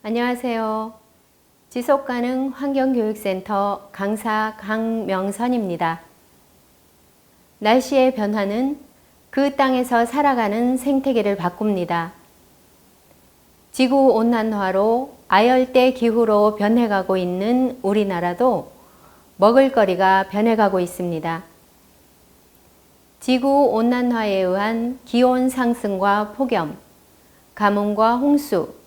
안녕하세요. 지속가능 환경교육센터 강사 강명선입니다. 날씨의 변화는 그 땅에서 살아가는 생태계를 바꿉니다. 지구온난화로 아열대 기후로 변해가고 있는 우리나라도 먹을거리가 변해가고 있습니다. 지구온난화에 의한 기온 상승과 폭염, 가뭄과 홍수,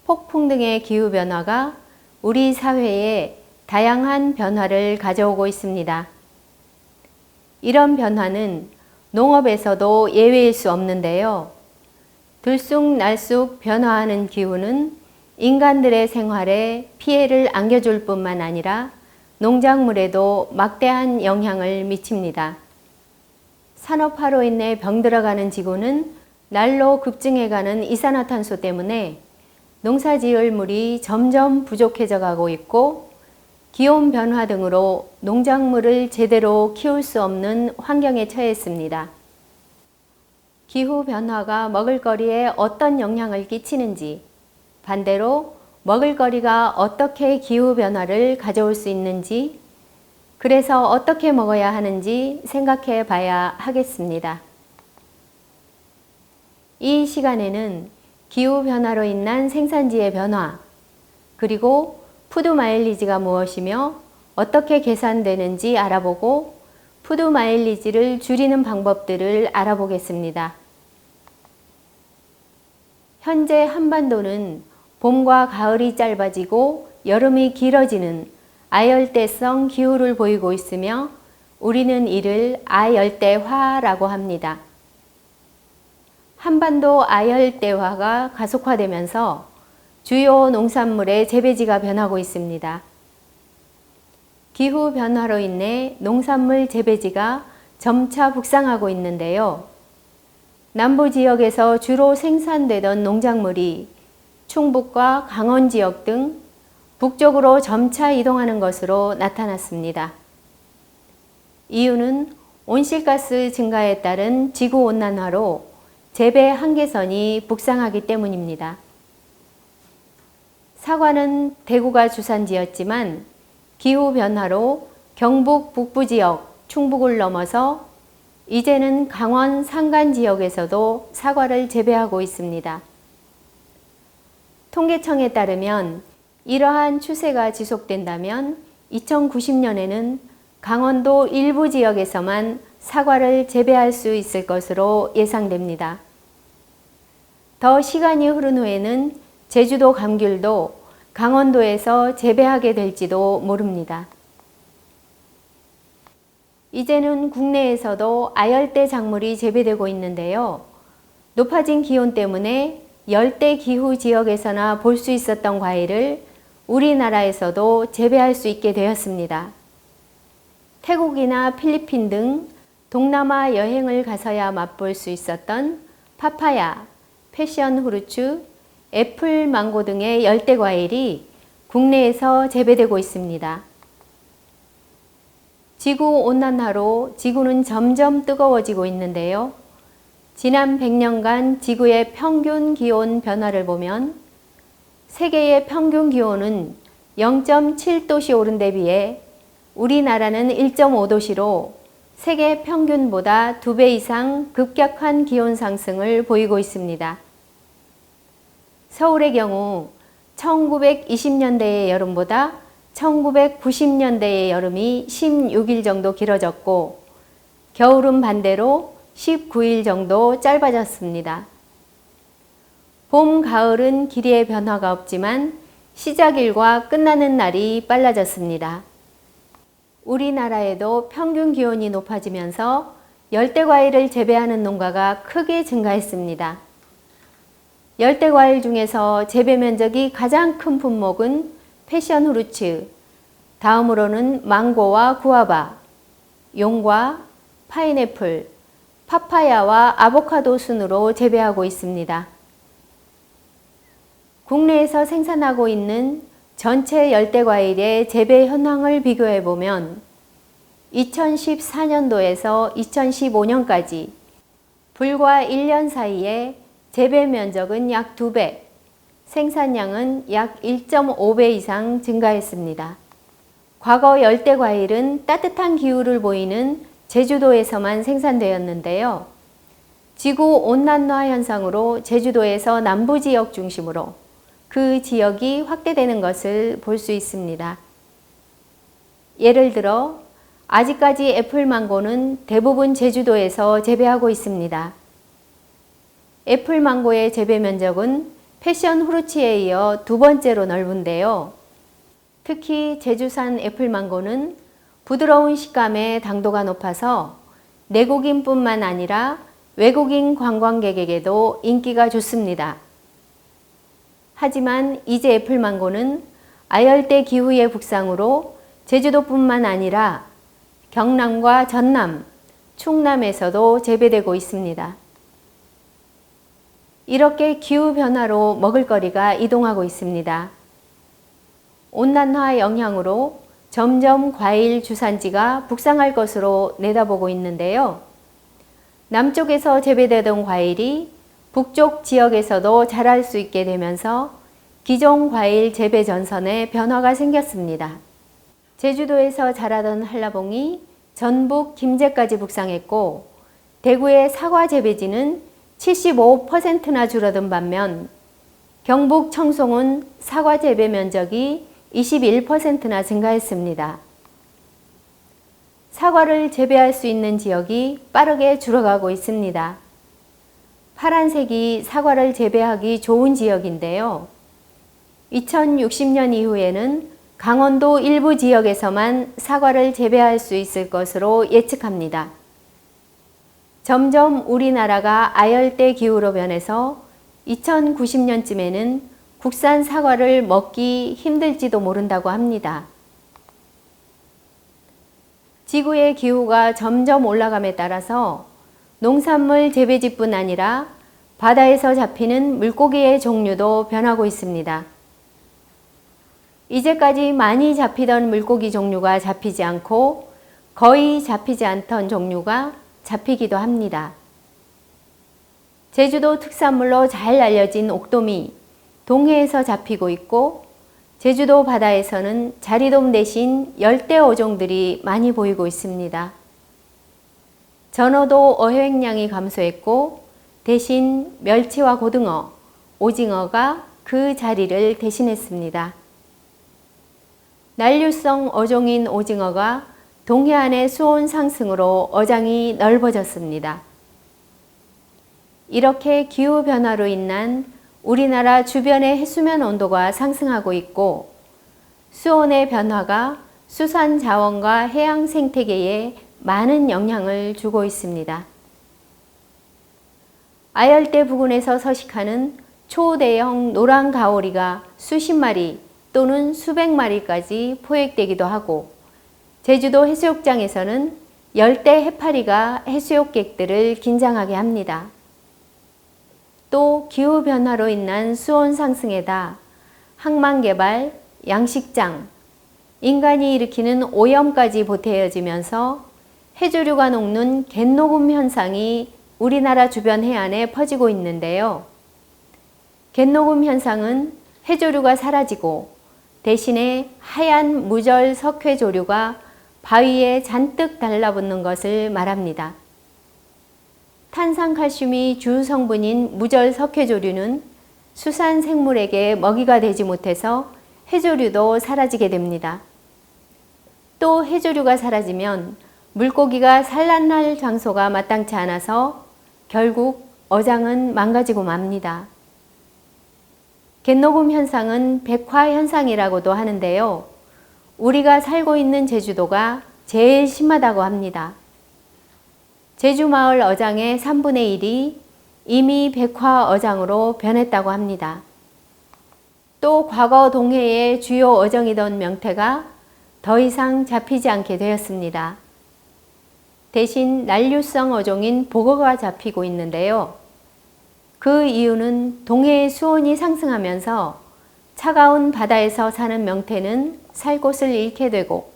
폭풍 등의 기후변화가 우리 사회에 다양한 변화를 가져오고 있습니다. 이런 변화는 농업에서도 예외일 수 없는데요. 들쑥날쑥 변화하는 기후는 인간들의 생활에 피해를 안겨줄 뿐만 아니라 농작물에도 막대한 영향을 미칩니다. 산업화로 인해 병들어가는 지구는 날로 급증해가는 이산화탄소 때문에 농사지을 물이 점점 부족해져 가고 있고 기온 변화 등으로 농작물을 제대로 키울 수 없는 환경에 처했습니다. 기후 변화가 먹을거리에 어떤 영향을 끼치는지, 반대로 먹을거리가 어떻게 기후 변화를 가져올 수 있는지, 그래서 어떻게 먹어야 하는지 생각해 봐야 하겠습니다. 이 시간에는 기후변화로 인한 생산지의 변화, 그리고 푸드 마일리지가 무엇이며 어떻게 계산되는지 알아보고 푸드 마일리지를 줄이는 방법들을 알아보겠습니다. 현재 한반도는 봄과 가을이 짧아지고 여름이 길어지는 아열대성 기후를 보이고 있으며 우리는 이를 아열대화라고 합니다. 한반도 아열대화가 가속화되면서 주요 농산물의 재배지가 변하고 있습니다. 기후 변화로 인해 농산물 재배지가 점차 북상하고 있는데요. 남부 지역에서 주로 생산되던 농작물이 충북과 강원 지역 등 북쪽으로 점차 이동하는 것으로 나타났습니다. 이유는 온실가스 증가에 따른 지구온난화로 재배 한계선이 북상하기 때문입니다. 사과는 대구가 주산지였지만 기후변화로 경북 북부 지역, 충북을 넘어서 이제는 강원 산간 지역에서도 사과를 재배하고 있습니다. 통계청에 따르면 이러한 추세가 지속된다면 2090년에는 강원도 일부 지역에서만 사과를 재배할 수 있을 것으로 예상됩니다. 더 시간이 흐른 후에는 제주도 감귤도 강원도에서 재배하게 될지도 모릅니다. 이제는 국내에서도 아열대 작물이 재배되고 있는데요. 높아진 기온 때문에 열대 기후 지역에서나 볼 수 있었던 과일을 우리나라에서도 재배할 수 있게 되었습니다. 태국이나 필리핀 등 동남아 여행을 가서야 맛볼 수 있었던 파파야, 패션 후르츠, 애플, 망고 등의 열대 과일이 국내에서 재배되고 있습니다. 지구온난화로 지구는 점점 뜨거워지고 있는데요. 지난 100년간 지구의 평균 기온 변화를 보면 세계의 평균 기온은 0.7도씨 오른 데 비해 우리나라는 1.5도씨로 세계 평균보다 2배 이상 급격한 기온 상승을 보이고 있습니다. 서울의 경우 1920년대의 여름보다 1990년대의 여름이 16일 정도 길어졌고 겨울은 반대로 19일 정도 짧아졌습니다. 봄, 가을은 길이의 변화가 없지만 시작일과 끝나는 날이 빨라졌습니다. 우리나라에도 평균 기온이 높아지면서 열대과일을 재배하는 농가가 크게 증가했습니다. 열대과일 중에서 재배 면적이 가장 큰 품목은 패션 후르츠, 다음으로는 망고와 구아바, 용과, 파인애플, 파파야와 아보카도 순으로 재배하고 있습니다. 국내에서 생산하고 있는 전체 열대과일의 재배 현황을 비교해 보면 2014년도에서 2015년까지 불과 1년 사이에 재배 면적은 약 2배, 생산량은 약 1.5배 이상 증가했습니다. 과거 열대 과일은 따뜻한 기후를 보이는 제주도에서만 생산되었는데요. 지구 온난화 현상으로 제주도에서 남부 지역 중심으로 그 지역이 확대되는 것을 볼 수 있습니다. 예를 들어 아직까지 애플망고는 대부분 제주도에서 재배하고 있습니다. 애플망고의 재배 면적은 패션 후르츠에 이어 두 번째로 넓은데요. 특히 제주산 애플망고는 부드러운 식감에 당도가 높아서 내국인뿐만 아니라 외국인 관광객에게도 인기가 좋습니다. 하지만 이제 애플망고는 아열대 기후의 북상으로 제주도뿐만 아니라 경남과 전남, 충남에서도 재배되고 있습니다. 이렇게 기후변화로 먹을거리가 이동하고 있습니다. 온난화 영향으로 점점 과일 주산지가 북상할 것으로 내다보고 있는데요. 남쪽에서 재배되던 과일이 북쪽 지역에서도 자랄 수 있게 되면서 기존 과일 재배 전선에 변화가 생겼습니다. 제주도에서 자라던 한라봉이 전북 김제까지 북상했고 대구의 사과 재배지는 75%나 줄어든 반면 경북 청송은 사과 재배 면적이 21%나 증가했습니다. 사과를 재배할 수 있는 지역이 빠르게 줄어가고 있습니다. 파란색이 사과를 재배하기 좋은 지역인데요. 2060년 이후에는 강원도 일부 지역에서만 사과를 재배할 수 있을 것으로 예측합니다. 점점 우리나라가 아열대 기후로 변해서 2090년쯤에는 국산 사과를 먹기 힘들지도 모른다고 합니다. 지구의 기후가 점점 올라감에 따라서 농산물 재배지뿐 아니라 바다에서 잡히는 물고기의 종류도 변하고 있습니다. 이제까지 많이 잡히던 물고기 종류가 잡히지 않고 거의 잡히지 않던 종류가 잡히기도 합니다. 제주도 특산물로 잘 알려진 옥돔이 동해에서 잡히고 있고 제주도 바다에서는 자리돔 대신 열대 어종들이 많이 보이고 있습니다. 전어도 어획량이 감소했고 대신 멸치와 고등어, 오징어가 그 자리를 대신했습니다. 난류성 어종인 오징어가 동해안의 수온 상승으로 어장이 넓어졌습니다. 이렇게 기후변화로 인한 우리나라 주변의 해수면 온도가 상승하고 있고 수온의 변화가 수산 자원과 해양 생태계에 많은 영향을 주고 있습니다. 아열대 부근에서 서식하는 초대형 노란 가오리가 수십 마리 또는 수백 마리까지 포획되기도 하고 제주도 해수욕장에서는 열대 해파리가 해수욕객들을 긴장하게 합니다. 또 기후변화로 인한 수온 상승에다 항만개발, 양식장, 인간이 일으키는 오염까지 보태어지면서 해조류가 녹는 갯녹음 현상이 우리나라 주변 해안에 퍼지고 있는데요. 갯녹음 현상은 해조류가 사라지고 대신에 하얀 무절 석회조류가 바위에 잔뜩 달라붙는 것을 말합니다. 탄산칼슘이 주 성분인 무절 석회조류는 수산 생물에게 먹이가 되지 못해서 해조류도 사라지게 됩니다. 또 해조류가 사라지면 물고기가 산란할 장소가 마땅치 않아서 결국 어장은 망가지고 맙니다. 갯녹음 현상은 백화 현상이라고도 하는데요. 우리가 살고 있는 제주도가 제일 심하다고 합니다. 제주마을 어장의 3분의 1이 이미 백화 어장으로 변했다고 합니다. 또 과거 동해의 주요 어정이던 명태가 더 이상 잡히지 않게 되었습니다. 대신 난류성 어종인 보거가 잡히고 있는데요. 그 이유는 동해의 수온이 상승하면서 차가운 바다에서 사는 명태는 살 곳을 잃게 되고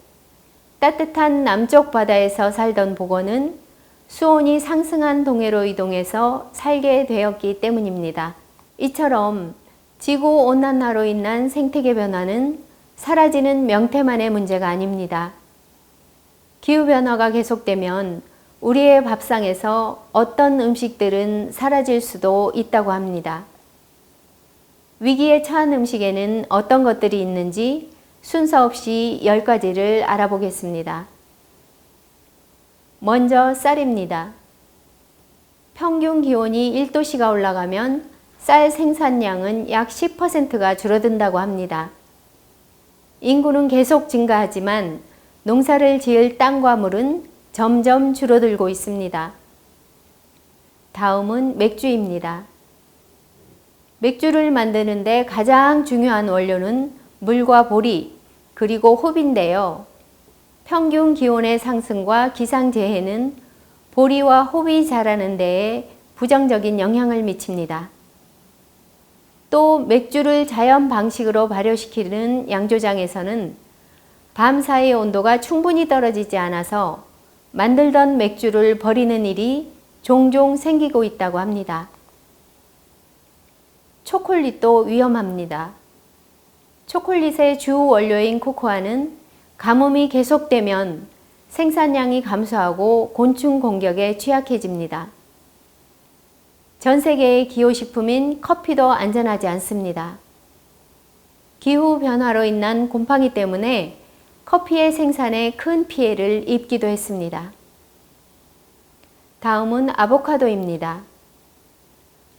따뜻한 남쪽 바다에서 살던 보거는 수온이 상승한 동해로 이동해서 살게 되었기 때문입니다. 이처럼 지구온난화로 인한 생태계 변화는 사라지는 명태만의 문제가 아닙니다. 기후변화가 계속되면 우리의 밥상에서 어떤 음식들은 사라질 수도 있다고 합니다. 위기에 처한 음식에는 어떤 것들이 있는지 순서 없이 10가지를 알아보겠습니다. 먼저 쌀입니다. 평균 기온이 1도씨가 올라가면 쌀 생산량은 약 10%가 줄어든다고 합니다. 인구는 계속 증가하지만 농사를 지을 땅과 물은 점점 줄어들고 있습니다. 다음은 맥주입니다. 맥주를 만드는데 가장 중요한 원료는 물과 보리, 그리고 호비인데요. 평균 기온의 상승과 기상재해는 보리와 호비 자라는 데에 부정적인 영향을 미칩니다. 또 맥주를 자연 방식으로 발효시키는 양조장에서는 밤 사이 온도가 충분히 떨어지지 않아서 만들던 맥주를 버리는 일이 종종 생기고 있다고 합니다. 초콜릿도 위험합니다. 초콜릿의 주 원료인 코코아는 가뭄이 계속되면 생산량이 감소하고 곤충 공격에 취약해집니다. 전 세계의 기호식품인 커피도 안전하지 않습니다. 기후변화로 인한 곰팡이 때문에 커피의 생산에 큰 피해를 입기도 했습니다. 다음은 아보카도입니다.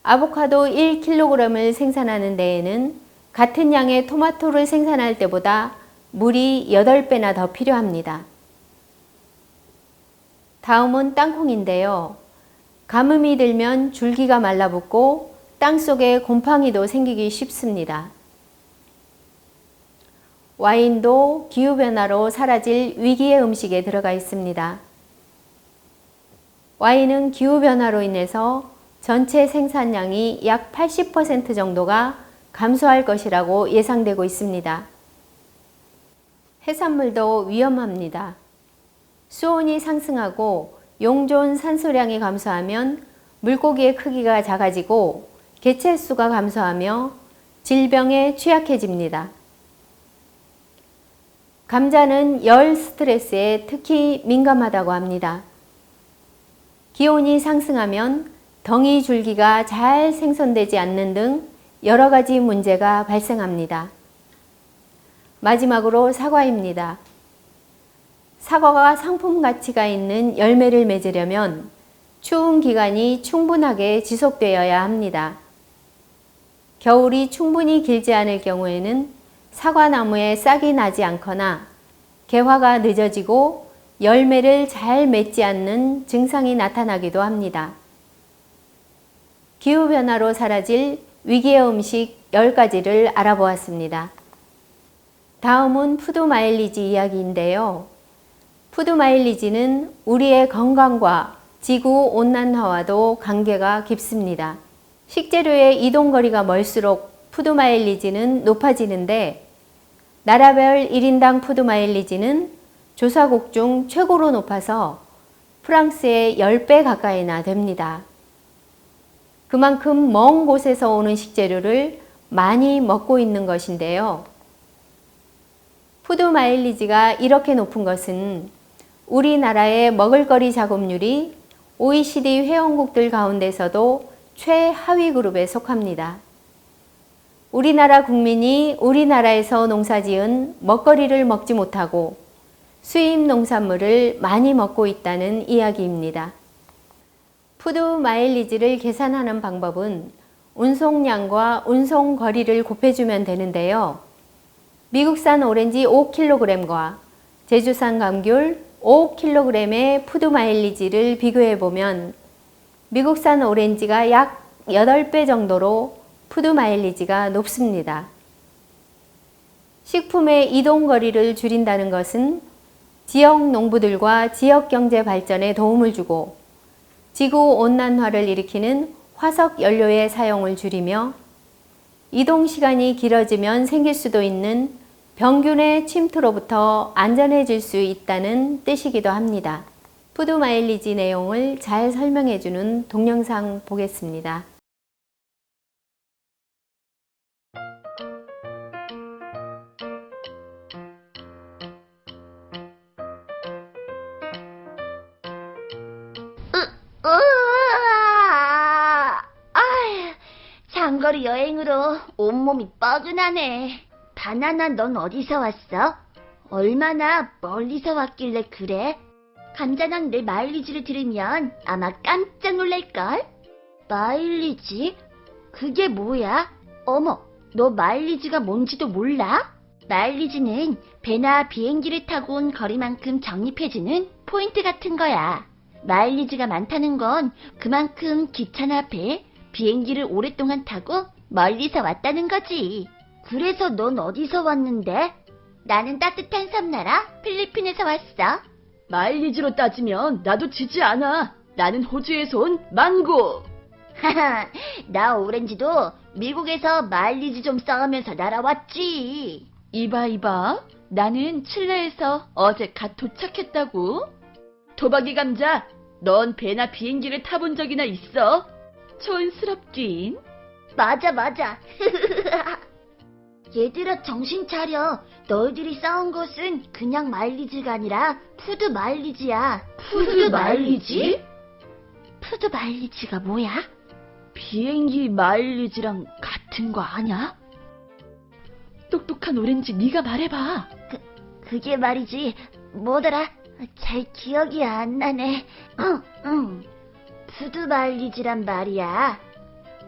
아보카도 1kg을 생산하는 데에는 같은 양의 토마토를 생산할 때보다 물이 8배나 더 필요합니다. 다음은 땅콩인데요. 가뭄이 들면 줄기가 말라붙고 땅속에 곰팡이도 생기기 쉽습니다. 와인도 기후변화로 사라질 위기의 음식에 들어가 있습니다. 와인은 기후변화로 인해서 전체 생산량이 약 80% 정도가 감소할 것이라고 예상되고 있습니다. 해산물도 위험합니다. 수온이 상승하고 용존 산소량이 감소하면 물고기의 크기가 작아지고 개체 수가 감소하며 질병에 취약해집니다. 감자는 열 스트레스에 특히 민감하다고 합니다. 기온이 상승하면 덩이 줄기가 잘 생성되지 않는 등 여러 가지 문제가 발생합니다. 마지막으로 사과입니다. 사과가 상품 가치가 있는 열매를 맺으려면 추운 기간이 충분하게 지속되어야 합니다. 겨울이 충분히 길지 않을 경우에는 사과나무에 싹이 나지 않거나 개화가 늦어지고 열매를 잘 맺지 않는 증상이 나타나기도 합니다. 기후변화로 사라질 위기의 음식 10가지를 알아보았습니다. 다음은 푸드 마일리지 이야기인데요. 푸드 마일리지는 우리의 건강과 지구 온난화와도 관계가 깊습니다. 식재료의 이동거리가 멀수록 푸드 마일리지는 높아지는데 나라별 1인당 푸드 마일리지는 조사국 중 최고로 높아서 프랑스의 10배 가까이나 됩니다. 그만큼 먼 곳에서 오는 식재료를 많이 먹고 있는 것인데요. 푸드 마일리지가 이렇게 높은 것은 우리나라의 먹을거리 작업률이 OECD 회원국들 가운데서도 최하위 그룹에 속합니다. 우리나라 국민이 우리나라에서 농사지은 먹거리를 먹지 못하고 수입 농산물을 많이 먹고 있다는 이야기입니다. 푸드 마일리지를 계산하는 방법은 운송량과 운송거리를 곱해주면 되는데요. 미국산 오렌지 5kg과 제주산 감귤 5kg의 푸드 마일리지를 비교해보면 미국산 오렌지가 약 8배 정도로 푸드 마일리지가 높습니다. 식품의 이동거리를 줄인다는 것은 지역 농부들과 지역 경제 발전에 도움을 주고 지구온난화를 일으키는 화석 연료의 사용을 줄이며 이동 시간이 길어지면 생길 수도 있는 병균의 침투로부터 안전해질 수 있다는 뜻이기도 합니다. 푸드 마일리지 내용을 잘 설명해주는 동영상 보겠습니다. 장거리 여행으로 온몸이 뻐근하네. 바나나, 넌 어디서 왔어? 얼마나 멀리서 왔길래 그래? 간단한 내 마일리지를 들으면 아마 깜짝 놀랄걸? 마일리지? 그게 뭐야? 어머, 너 마일리지가 뭔지도 몰라? 마일리지는 배나 비행기를 타고 온 거리만큼 적립해주는 포인트 같은 거야. 마일리지가 많다는 건 그만큼 기차나 배, 비행기를 오랫동안 타고 멀리서 왔다는 거지. 그래서 넌 어디서 왔는데? 나는 따뜻한 섬나라 필리핀에서 왔어. 마일리지로 따지면 나도 지지 않아. 나는 호주에서 온 망고. 하하, 나 오렌지도 미국에서 마일리지 좀 쌓으면서 날아왔지. 이봐. 나는 칠레에서 어제 갓 도착했다고. 토박이 감자, 넌 배나 비행기를 타본 적이나 있어? 촌스럽긴. 맞아. 얘들아, 정신 차려. 너희들이 쌓은 것은 그냥 마일리지가 아니라 푸드 마일리지야. 푸드 마일리지? 푸드 마일리지가 뭐야? 비행기 마일리지랑 같은 거 아냐? 똑똑한 오렌지, 네가 말해봐. 그게 말이지. 뭐더라? 잘 기억이 안 나네. 푸드 마일리지란 말이야.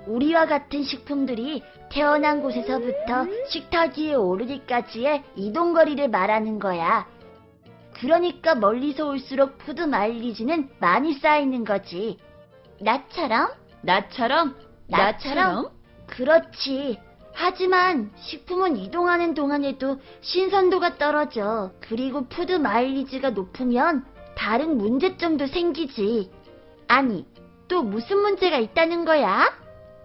우리와 같은 식품들이 태어난 곳에서부터 식탁 위에 오르기까지의 이동거리를 말하는 거야. 그러니까 멀리서 올수록 푸드 마일리지는 많이 쌓이는 거지. 나처럼? 나처럼? 그렇지. 하지만 식품은 이동하는 동안에도 신선도가 떨어져. 그리고 푸드 마일리지가 높으면 다른 문제점도 생기지. 아니, 또 무슨 문제가 있다는 거야?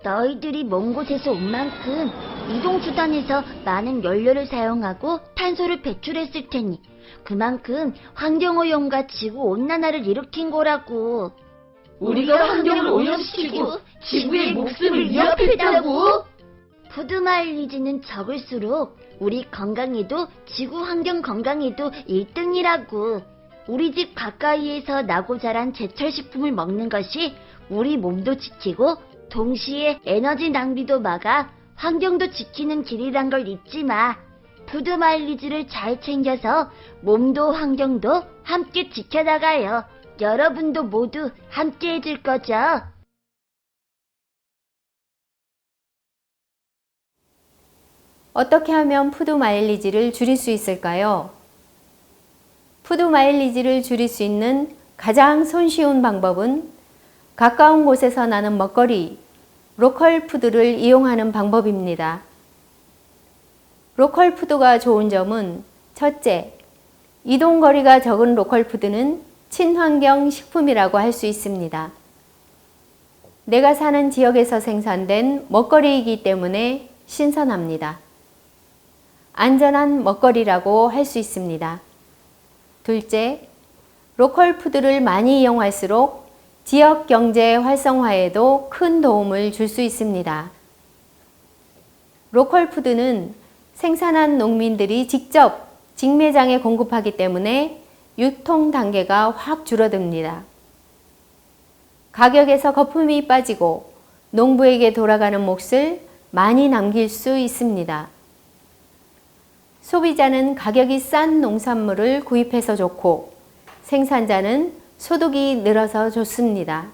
너희들이 먼 곳에서 온 만큼 이동수단에서 많은 연료를 사용하고 탄소를 배출했을 테니 그만큼 환경오염과 지구온난화를 일으킨 거라고. 우리가 환경을 오염시키고 지구의 목숨을 위협했다고? 푸드 마일리지는 적을수록 우리 건강에도 지구 환경 건강에도 1등이라고. 우리 집 가까이에서 나고 자란 제철 식품을 먹는 것이 우리 몸도 지키고 동시에 에너지 낭비도 막아 환경도 지키는 길이란 걸 잊지 마. 푸드 마일리지를 잘 챙겨서 몸도 환경도 함께 지켜나가요. 여러분도 모두 함께 해줄 거죠? 어떻게 하면 푸드 마일리지를 줄일 수 있을까요? 푸드 마일리지를 줄일 수 있는 가장 손쉬운 방법은 가까운 곳에서 나는 먹거리, 로컬 푸드를 이용하는 방법입니다. 로컬 푸드가 좋은 점은 첫째, 이동거리가 적은 로컬 푸드는 친환경 식품이라고 할 수 있습니다. 내가 사는 지역에서 생산된 먹거리이기 때문에 신선합니다. 안전한 먹거리라고 할 수 있습니다. 둘째, 로컬 푸드를 많이 이용할수록 지역 경제 활성화에도 큰 도움을 줄 수 있습니다. 로컬 푸드는 생산한 농민들이 직접 직매장에 공급하기 때문에 유통 단계가 확 줄어듭니다. 가격에서 거품이 빠지고 농부에게 돌아가는 몫을 많이 남길 수 있습니다. 소비자는 가격이 싼 농산물을 구입해서 좋고 생산자는 소득이 늘어서 좋습니다.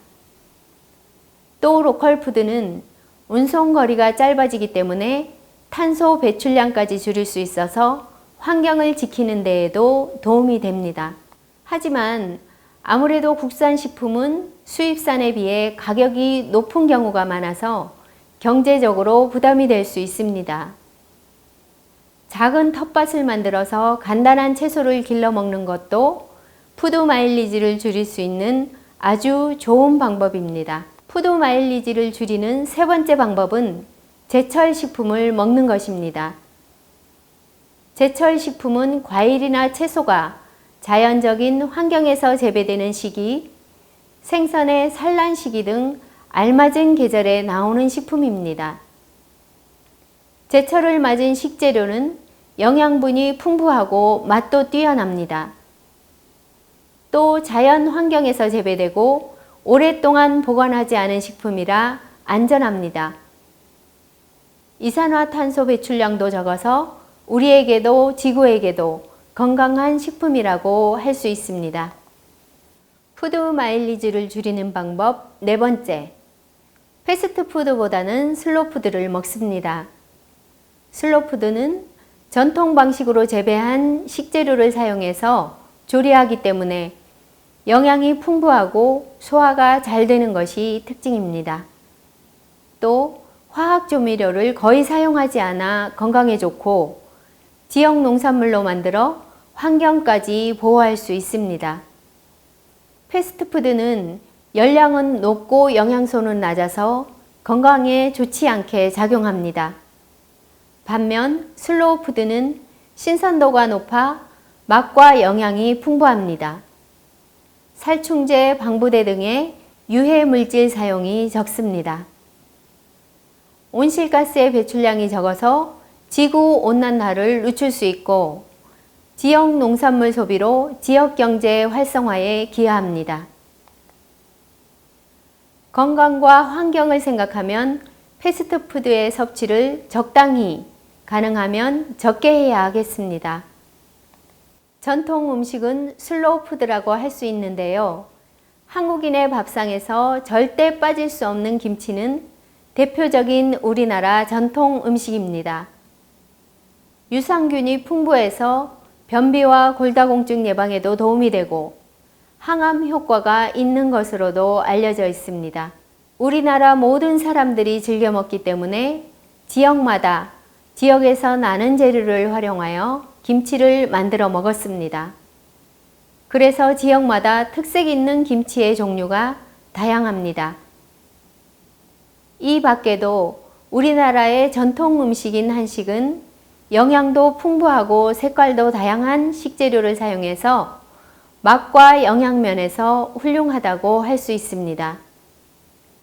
또 로컬 푸드는 운송거리가 짧아지기 때문에 탄소 배출량까지 줄일 수 있어서 환경을 지키는 데에도 도움이 됩니다. 하지만 아무래도 국산 식품은 수입산에 비해 가격이 높은 경우가 많아서 경제적으로 부담이 될 수 있습니다. 작은 텃밭을 만들어서 간단한 채소를 길러 먹는 것도 푸드 마일리지를 줄일 수 있는 아주 좋은 방법입니다. 푸드 마일리지를 줄이는 세 번째 방법은 제철 식품을 먹는 것입니다. 제철 식품은 과일이나 채소가 자연적인 환경에서 재배되는 시기, 생선의 산란 시기 등 알맞은 계절에 나오는 식품입니다. 제철을 맞은 식재료는 영양분이 풍부하고 맛도 뛰어납니다. 또 자연 환경에서 재배되고 오랫동안 보관하지 않은 식품이라 안전합니다. 이산화탄소 배출량도 적어서 우리에게도 지구에게도 건강한 식품이라고 할 수 있습니다. 푸드 마일리지를 줄이는 방법 네 번째. 패스트푸드보다는 슬로푸드를 먹습니다. 슬로푸드는 전통 방식으로 재배한 식재료를 사용해서 조리하기 때문에 영양이 풍부하고 소화가 잘 되는 것이 특징입니다. 또 화학 조미료를 거의 사용하지 않아 건강에 좋고 지역 농산물로 만들어 환경까지 보호할 수 있습니다. 패스트푸드는 열량은 높고 영양소는 낮아서 건강에 좋지 않게 작용합니다. 반면 슬로우푸드는 신선도가 높아 맛과 영양이 풍부합니다. 살충제, 방부제 등의 유해 물질 사용이 적습니다. 온실가스의 배출량이 적어서 지구온난화를 늦출 수 있고 지역 농산물 소비로 지역 경제 활성화에 기여합니다. 건강과 환경을 생각하면 패스트푸드의 섭취를 적당히, 가능하면 적게 해야 하겠습니다. 전통 음식은 슬로우푸드라고 할 수 있는데요. 한국인의 밥상에서 절대 빠질 수 없는 김치는 대표적인 우리나라 전통 음식입니다. 유산균이 풍부해서 변비와 골다공증 예방에도 도움이 되고 항암 효과가 있는 것으로도 알려져 있습니다. 우리나라 모든 사람들이 즐겨 먹기 때문에 지역마다 지역에서 나는 재료를 활용하여 김치를 만들어 먹었습니다. 그래서 지역마다 특색 있는 김치의 종류가 다양합니다. 이 밖에도 우리나라의 전통 음식인 한식은 영양도 풍부하고 색깔도 다양한 식재료를 사용해서 맛과 영양면에서 훌륭하다고 할 수 있습니다.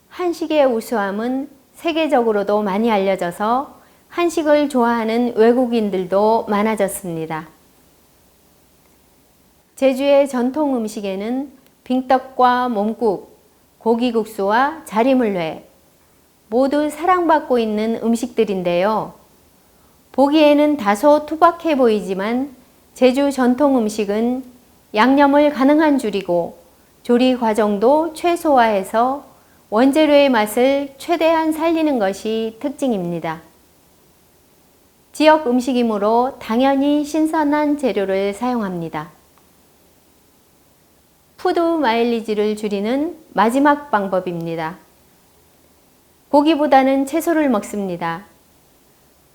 한식의 우수함은 세계적으로도 많이 알려져서 한식을 좋아하는 외국인들도 많아졌습니다. 제주의 전통 음식에는 빙떡과 몸국, 고기국수와 자리물회 모두 사랑받고 있는 음식들인데요. 보기에는 다소 투박해 보이지만 제주 전통 음식은 양념을 가능한 줄이고 조리 과정도 최소화해서 원재료의 맛을 최대한 살리는 것이 특징입니다. 지역 음식이므로 당연히 신선한 재료를 사용합니다. 푸드 마일리지를 줄이는 마지막 방법입니다. 고기보다는 채소를 먹습니다.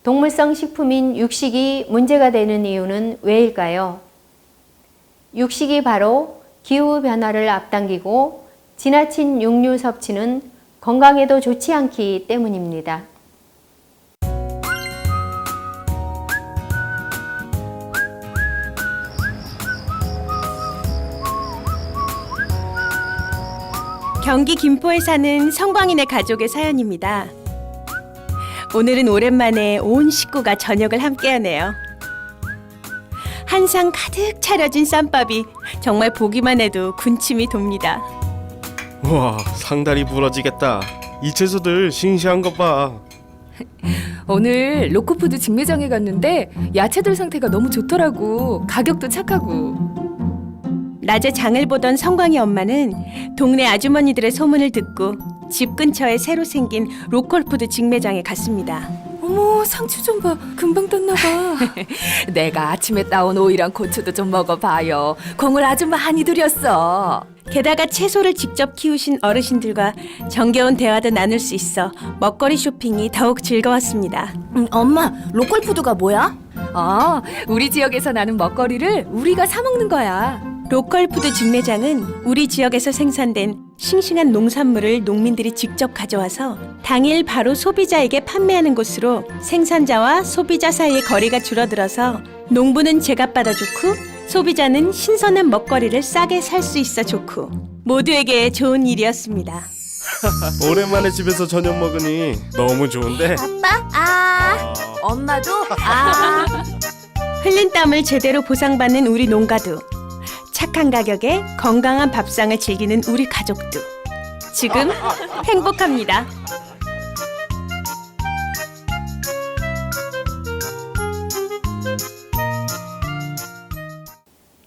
동물성 식품인 육식이 문제가 되는 이유는 왜일까요? 육식이 바로 기후변화를 앞당기고 지나친 육류 섭취는 건강에도 좋지 않기 때문입니다. 경기 김포에 사는 성광인의 가족의 사연입니다. 오늘은 오랜만에 온 식구가 저녁을 함께하네요. 한 상 가득 차려진 쌈밥이 정말 보기만 해도 군침이 돕니다. 와, 상다리 부러지겠다. 이 채소들 싱싱한 것 봐. 오늘 로코푸드 직매장에 갔는데 야채들 상태가 너무 좋더라고. 가격도 착하고. 낮에 장을 보던 성광이 엄마는 동네 아주머니들의 소문을 듣고 집 근처에 새로 생긴 로컬푸드 직매장에 갔습니다. 어머, 상추 좀 봐. 금방 떴나 봐. 내가 아침에 따온 오이랑 고추도 좀 먹어봐요. 공을 아주 많이 들였어. 게다가 채소를 직접 키우신 어르신들과 정겨운 대화도 나눌 수 있어 먹거리 쇼핑이 더욱 즐거웠습니다. 엄마, 로컬푸드가 뭐야? 우리 지역에서 나는 먹거리를 우리가 사 먹는 거야. 로컬푸드 직매장은 우리 지역에서 생산된 싱싱한 농산물을 농민들이 직접 가져와서 당일 바로 소비자에게 판매하는 곳으로 생산자와 소비자 사이의 거리가 줄어들어서 농부는 제값받아 좋고 소비자는 신선한 먹거리를 싸게 살 수 있어 좋고 모두에게 좋은 일이었습니다. 오랜만에 집에서 저녁 먹으니 너무 좋은데. 아빠, 엄마도 아. 흘린 땀을 제대로 보상받는 우리 농가도, 착한 가격에 건강한 밥상을 즐기는 우리 가족도 지금 행복합니다.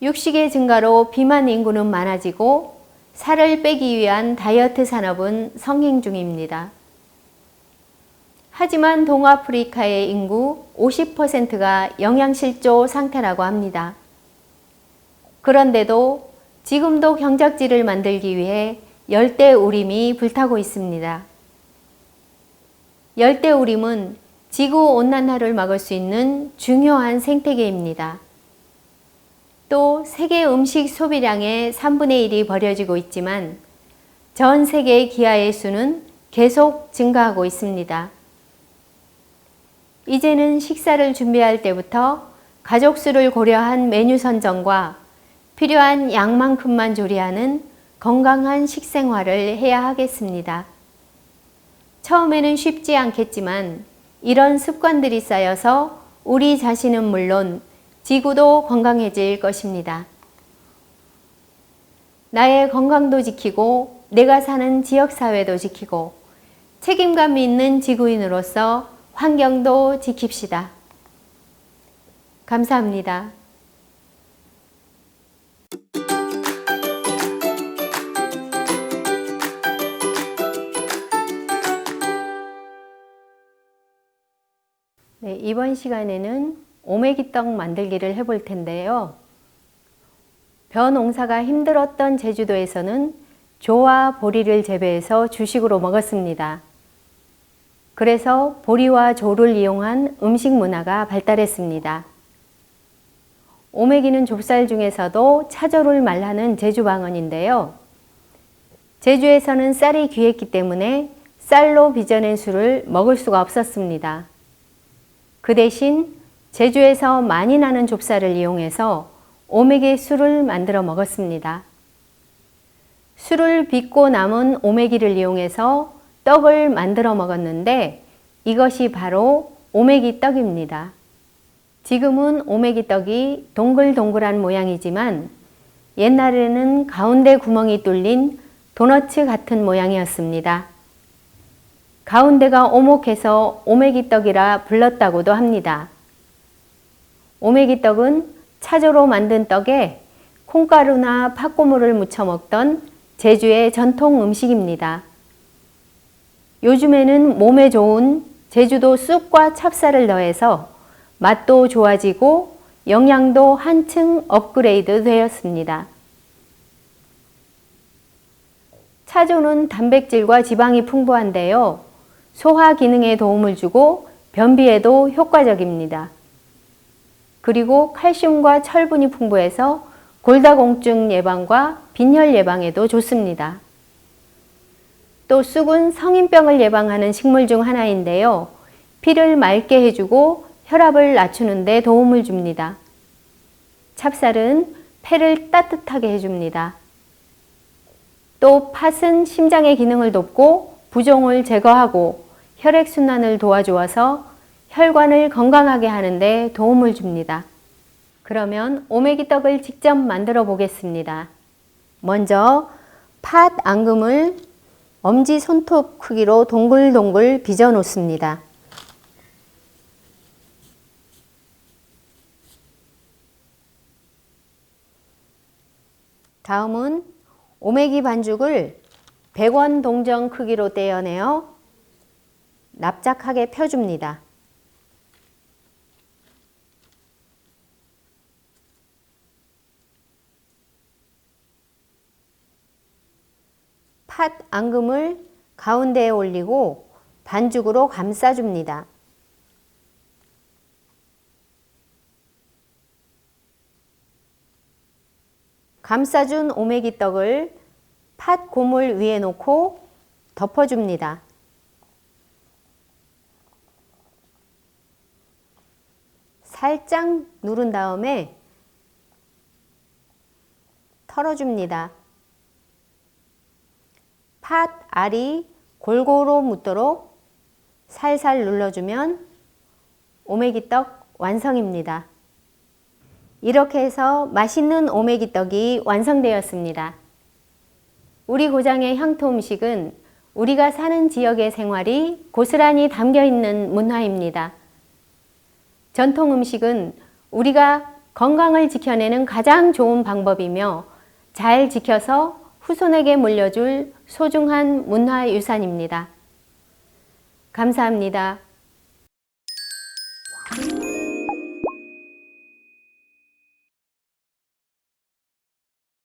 육식의 증가로 비만 인구는 많아지고 살을 빼기 위한 다이어트 산업은 성행 중입니다. 하지만 동아프리카의 인구 50%가 영양실조 상태라고 합니다. 그런데도 지금도 경작지를 만들기 위해 열대우림이 불타고 있습니다. 열대우림은 지구온난화를 막을 수 있는 중요한 생태계입니다. 또 세계 음식 소비량의 3분의 1이 버려지고 있지만 전 세계 기아의 수는 계속 증가하고 있습니다. 이제는 식사를 준비할 때부터 가족 수를 고려한 메뉴 선정과 필요한 양만큼만 조리하는 건강한 식생활을 해야 하겠습니다. 처음에는 쉽지 않겠지만 이런 습관들이 쌓여서 우리 자신은 물론 지구도 건강해질 것입니다. 나의 건강도 지키고 내가 사는 지역사회도 지키고 책임감 있는 지구인으로서 환경도 지킵시다. 감사합니다. 네, 이번 시간에는 오메기떡 만들기를 해볼 텐데요. 벼 농사가 힘들었던 제주도에서는 조와 보리를 재배해서 주식으로 먹었습니다. 그래서 보리와 조를 이용한 음식 문화가 발달했습니다. 오메기는 좁쌀 중에서도 차조를 말하는 제주 방언인데요. 제주에서는 쌀이 귀했기 때문에 쌀로 빚어낸 술을 먹을 수가 없었습니다. 그 대신 제주에서 많이 나는 좁쌀을 이용해서 오메기 술을 만들어 먹었습니다. 술을 빚고 남은 오메기를 이용해서 떡을 만들어 먹었는데 이것이 바로 오메기 떡입니다. 지금은 오메기 떡이 동글동글한 모양이지만 옛날에는 가운데 구멍이 뚫린 도너츠 같은 모양이었습니다. 가운데가 오목해서 오메기 떡이라 불렀다고도 합니다. 오메기 떡은 차조로 만든 떡에 콩가루나 팥고물을 묻혀 먹던 제주의 전통 음식입니다. 요즘에는 몸에 좋은 제주도 쑥과 찹쌀을 더해서 맛도 좋아지고 영양도 한층 업그레이드 되었습니다. 차조는 단백질과 지방이 풍부한데요. 소화 기능에 도움을 주고 변비에도 효과적입니다. 그리고 칼슘과 철분이 풍부해서 골다공증 예방과 빈혈 예방에도 좋습니다. 또 쑥은 성인병을 예방하는 식물 중 하나인데요. 피를 맑게 해주고 혈압을 낮추는 데 도움을 줍니다. 찹쌀은 폐를 따뜻하게 해줍니다. 또 팥은 심장의 기능을 돕고 부종을 제거하고 혈액순환을 도와주어서 혈관을 건강하게 하는 데 도움을 줍니다. 그러면 오메기 떡을 직접 만들어 보겠습니다. 먼저 팥 앙금을 엄지 손톱 크기로 동글동글 빚어 놓습니다. 다음은 오메기 반죽을 100원 동전 크기로 떼어내어 납작하게 펴줍니다. 팥 앙금을 가운데에 올리고 반죽으로 감싸줍니다. 감싸준 오메기 떡을 팥 고물 위에 놓고 덮어줍니다. 살짝 누른 다음에 털어줍니다. 팥 알이 골고루 묻도록 살살 눌러주면 오메기떡 완성입니다. 이렇게 해서 맛있는 오메기떡이 완성되었습니다. 우리 고장의 향토 음식은 우리가 사는 지역의 생활이 고스란히 담겨 있는 문화입니다. 전통 음식은 우리가 건강을 지켜내는 가장 좋은 방법이며 잘 지켜서 후손에게 물려줄 소중한 문화유산입니다. 감사합니다.